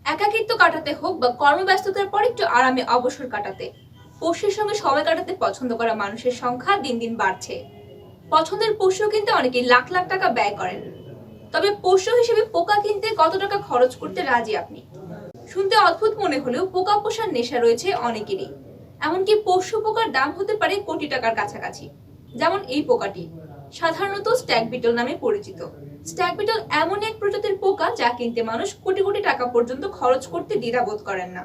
একাকিত্ব কাটাতে হোক বা কর্মব্যস্ততার পর একটু আরামে অবসর কাটাতে পোষ্যের সঙ্গে সময় কাটাতে পছন্দ করা মানুষের সংখ্যা দিন দিন বাড়ছে। পছন্দের পোষ্য কিনতে অনেকেই লাখ লাখ টাকা ব্যয় করেন। তবে পোষ্য হিসেবে পোকা কিনতে কত টাকা খরচ করতে রাজি আপনি? শুনতে অদ্ভুত মনে হলেও পোকা পোষার নেশা রয়েছে অনেকেরই। এমনকি পোষ্য পোকার দাম হতে পারে কোটি টাকার কাছাকাছি। যেমন এই পোকাটি সাধারণত স্ট্যাগ বিটল নামে পরিচিত। স্ট্যাগ বিটল এমন এক প্রজাতির পোকা যা কিনতে মানুষ কোটি কোটি টাকা পর্যন্ত খরচ করতে দ্বিধাবোধ করেন না।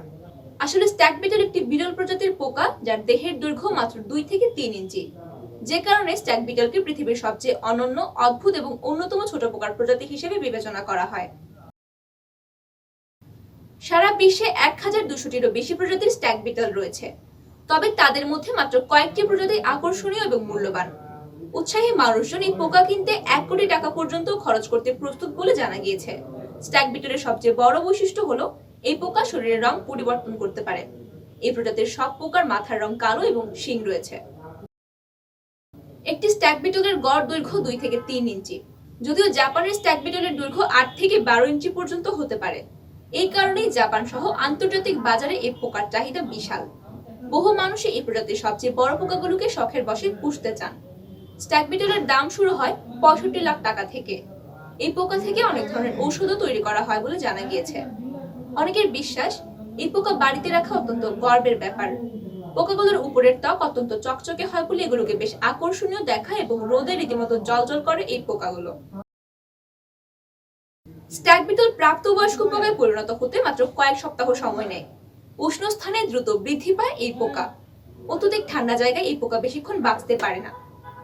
আসলে স্ট্যাগ বিটল একটি বিরল প্রজাতির পোকা যার দেহের দৈর্ঘ্য মাত্র 2 থেকে 3 ইঞ্চি, যে কারণে স্ট্যাগ বিটলকে পৃথিবীর সবচেয়ে অনন্য, অদ্ভুত এবং অন্যতম ছোট পোকার প্রজাতি হিসেবে বিবেচনা করা হয়। সারা বিশ্বে 1200টিরও বেশি প্রজাতির স্ট্যাগ বিটল রয়েছে, তবে তাদের মধ্যে মাত্র কয়েকটি প্রজাতি আকর্ষণীয় এবং মূল্যবান। উৎসাহী মানুষজন এই পোকা কিনতে 1 কোটি টাকা পর্যন্ত খরচ করতে প্রস্তুত বলে জানা গিয়েছে। স্ট্যাগ বিটলের সবচেয়ে বড় বৈশিষ্ট্য হলো এই পোকা শরীরের রং পরিবর্তন করতে পারে। এই প্রজাতির সব পোকার মাথার রং কালো এবং শিং রয়েছে। একটি স্ট্যাগ বিটলের গড় দৈর্ঘ্য 2 থেকে 3 ইঞ্চি, যদিও জাপানের স্ট্যাগ বিটলের দৈর্ঘ্য 8 থেকে 12 ইঞ্চি পর্যন্ত হতে পারে। এই কারণেই জাপান সহ আন্তর্জাতিক বাজারে এই পোকার চাহিদা বিশাল। বহু মানুষ এই প্রজাতির সবচেয়ে বড় পোকাগুলোকে শখের বশে পুষতে চান। স্ট্যাগ বিটলের দাম শুরু হয় 65 লাখ টাকা থেকে। এই পোকা থেকে অনেক ধরনের ঔষধও তৈরি করা হয় বলে জানা গিয়েছে। অনেকের বিশ্বাস এই পোকা বাড়িতে রাখা অত্যন্ত গর্বের ব্যাপার। পোকাগুলোর উপরের ত্বক অত্যন্ত চকচকে হয় বলে এগুলোকে বেশ আকর্ষণীয় দেখায় এবং রোদে রীতিমতো জ্বলজ্বল করে এই পোকাগুলো। স্ট্যাগ বিটল প্রাপ্তবয়স্ক পোকায় পরিণত হতে মাত্র কয়েক সপ্তাহ সময় নেয়। উষ্ণ স্থানে দ্রুত বৃদ্ধি পায় এই পোকা। অত্যধিক ঠান্ডা জায়গায় এই পোকা বেশিক্ষণ বাঁচতে পারে না।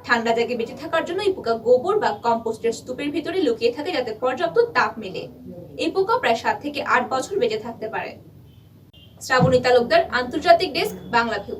ঠান্ডা জায়গায় বেঁচে থাকার জন্য এই পোকা গোবর বা কম্পোস্টের স্তূপের ভিতরে লুকিয়ে থাকে যাতে পর্যাপ্ত তাপ মেলে। এই পোকা প্রায় 7 থেকে 8 বছর বেঁচে থাকতে পারে। শ্রাবণী তালুকদার, আন্তর্জাতিক ডেস্ক, বাংলা ভিউ।